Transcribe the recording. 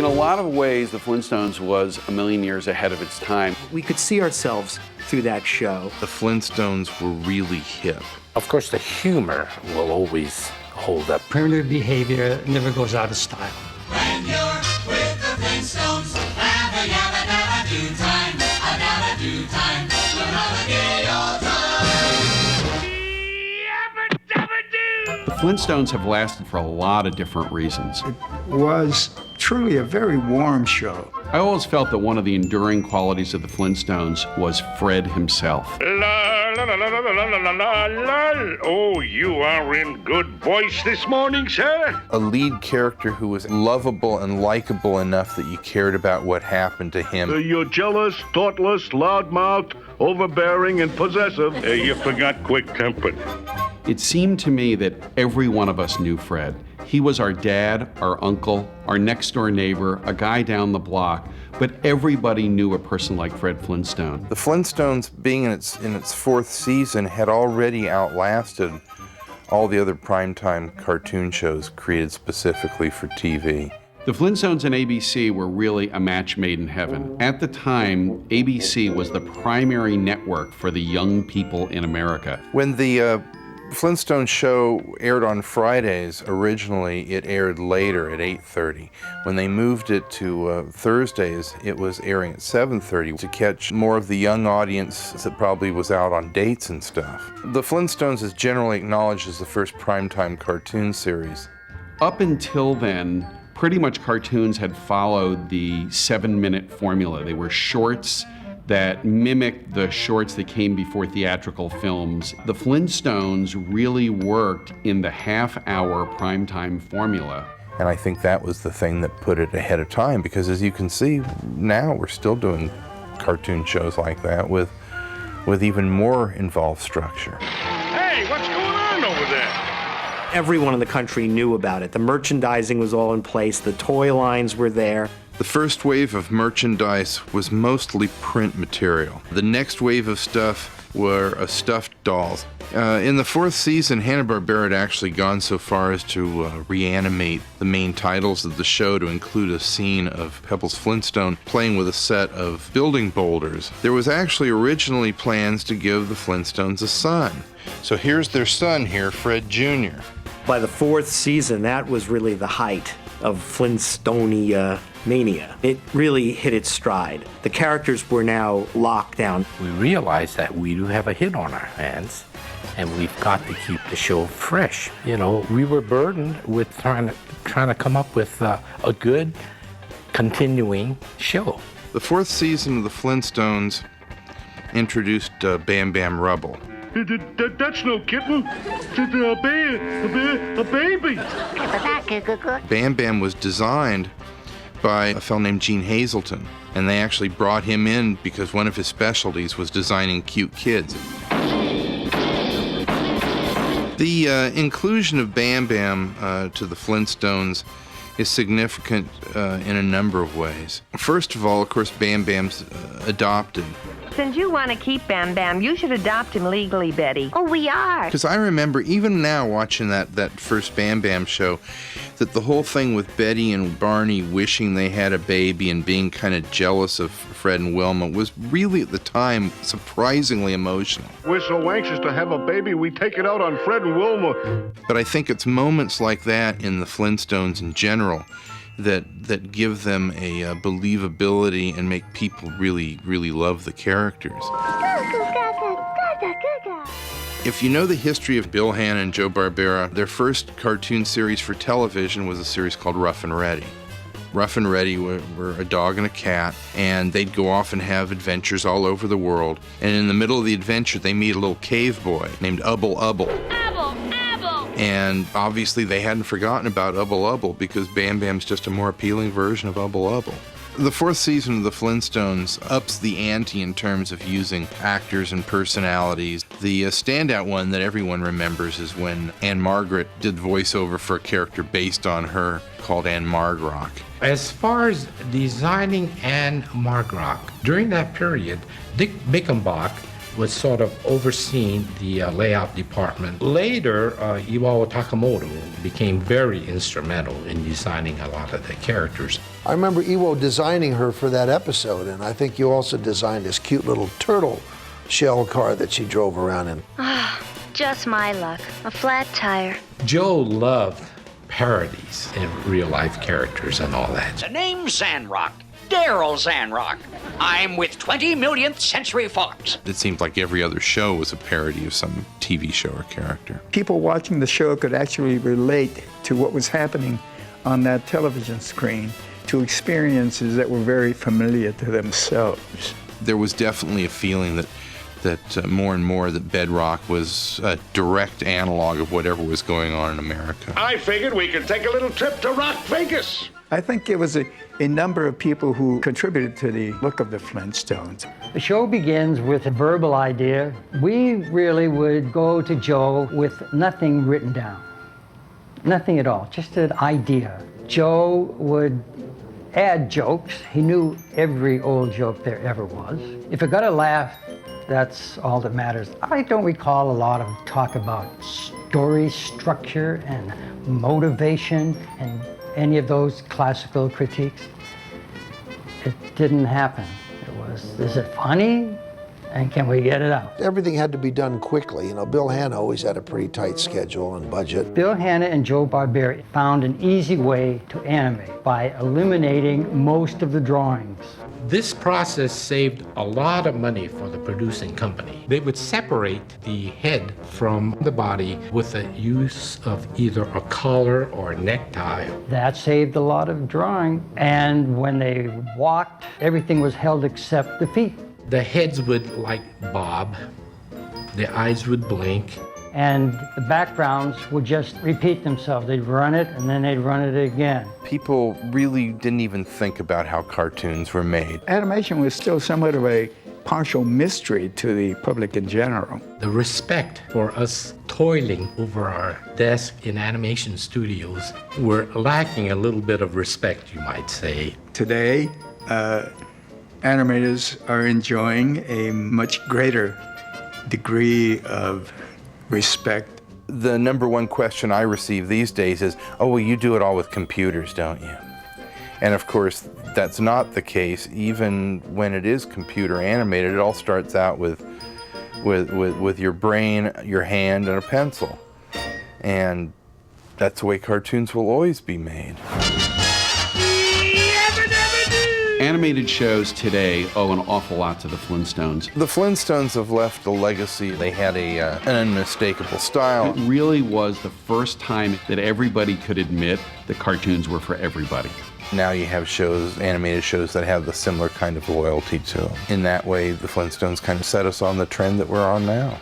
In a lot of ways, the Flintstones was a million years ahead of its time. We could see ourselves through that show. The Flintstones were really hip. Of course, the humor will always hold up. Primitive behavior never goes out of style. When you're with the Flintstones, have a yabba dabba do time, a dabba do time, we'll have a gay old time. The Flintstones have lasted for a lot of different reasons. It was truly a very warm show. I always felt that one of the enduring qualities of the Flintstones was Fred himself. La la la la la la la la la. Oh, you are in good voice this morning, sir. A lead character who was lovable and likable enough that you cared about what happened to him. You're jealous, thoughtless, loudmouthed, overbearing, and possessive. You forgot quick-tempered. It seemed to me that every one of us knew Fred. He was our dad, our uncle, our next-door neighbor, a guy down the block, but everybody knew a person like Fred Flintstone. The Flintstones, being in its fourth season, had already outlasted all the other primetime cartoon shows created specifically for TV. The Flintstones and ABC were really a match made in heaven. At the time, ABC was the primary network for the young people in America. When the Flintstones show aired on Fridays, originally it aired later at 8:30. When they moved it to Thursdays, it was airing at 7:30 to catch more of the young audience that probably was out on dates and stuff. The Flintstones is generally acknowledged as the first primetime cartoon series. Up until then, pretty much cartoons had followed the 7-minute formula. They were shorts that mimicked the shorts that came before theatrical films. The Flintstones really worked in the half-hour primetime formula. And I think that was the thing that put it ahead of time, because as you can see, now we're still doing cartoon shows like that with even more involved structure. Hey, what's going on over there? Everyone in the country knew about it. The merchandising was all in place. The toy lines were there. The first wave of merchandise was mostly print material. The next wave of stuff were stuffed dolls. In the fourth season, Hanna-Barbera had actually gone so far as to reanimate the main titles of the show to include a scene of Pebbles Flintstone playing with a set of building boulders. There was actually originally plans to give the Flintstones a son. So here's their son here, Fred Jr. By the fourth season, that was really the height of Flintstonia mania. It really hit its stride. The characters were now locked down. We realized that we do have a hit on our hands, and we've got to keep the show fresh. You know, we were burdened with trying to come up with a good continuing show. The fourth season of the Flintstones introduced Bam Bam Rubble. That's no kitten. A baby. Bam Bam was designed by a fellow named Gene Hazelton, and they actually brought him in because one of his specialties was designing cute kids. The inclusion of Bam Bam to the Flintstones is significant in a number of ways. First of all, of course, Bam Bam's adopted. Since you want to keep Bam Bam, you should adopt him legally, Betty. Oh, we are. Because I remember, even now watching that first Bam Bam show, that the whole thing with Betty and Barney wishing they had a baby and being kind of jealous of Fred and Wilma was really, at the time, surprisingly emotional. We're so anxious to have a baby, we take it out on Fred and Wilma. But I think it's moments like that in the Flintstones in general that give them a believability and make people really, really love the characters. If you know the history of Bill Hanna and Joe Barbera, their first cartoon series for television was a series called Rough and Ready. Rough and Ready were a dog and a cat, and they'd go off and have adventures all over the world. And in the middle of the adventure, they meet a little cave boy named Ubble Ubble. And obviously they hadn't forgotten about Ubble Ubble because Bam Bam's just a more appealing version of Ubble Ubble. The fourth season of the Flintstones ups the ante in terms of using actors and personalities. The standout one that everyone remembers is when Anne Margaret did voiceover for a character based on her called Anne Margrock. As far as designing Anne Margrock, during that period, Dick Bickenbach was sort of overseeing the layout department. Later, Iwao Takamoto became very instrumental in designing a lot of the characters. I remember Iwo designing her for that episode, and I think you also designed this cute little turtle shell car that she drove around in. Ah, just my luck. A flat tire. Joe loved parodies in real-life characters and all that. The name's Zanrock. Daryl Zanrock. I'm with 20 millionth Century Fox. It seemed like every other show was a parody of some TV show or character. People watching the show could actually relate to what was happening on that television screen, to experiences that were very familiar to themselves. There was definitely a feeling that more and more that Bedrock was a direct analog of whatever was going on in America. I figured we could take a little trip to Rock Vegas. I think it was a number of people who contributed to the look of the Flintstones. The show begins with a verbal idea. We really would go to Joe with nothing written down. Nothing at all, just an idea. Joe would add jokes. He knew every old joke there ever was. If it got a laugh, that's all that matters. I don't recall a lot of talk about story structure and motivation and any of those classical critiques. It didn't happen. It was, is it funny? And can we get it out? Everything had to be done quickly. You know, Bill Hanna always had a pretty tight schedule and budget. Bill Hanna and Joe Barbera found an easy way to animate by eliminating most of the drawings. This process saved a lot of money for the producing company. They would separate the head from the body with the use of either a collar or a necktie. That saved a lot of drawing. And when they walked, everything was held except the feet. The heads would like bob, the eyes would blink. And the backgrounds would just repeat themselves. They'd run it and then they'd run it again. People really didn't even think about how cartoons were made. Animation was still somewhat of a partial mystery to the public in general. The respect for us toiling over our desk in animation studios were lacking a little bit of respect, you might say. Today, animators are enjoying a much greater degree of respect. The number one question I receive these days is, oh, well, you do it all with computers, don't you? And of course, that's not the case. Even when it is computer animated, it all starts out with your brain, your hand, and a pencil. And that's the way cartoons will always be made. Animated shows today owe an awful lot to the Flintstones. The Flintstones have left a legacy. They had an unmistakable style. It really was the first time that everybody could admit that cartoons were for everybody. Now you have shows, animated shows, that have the similar kind of loyalty to them. In that way, the Flintstones kind of set us on the trend that we're on now.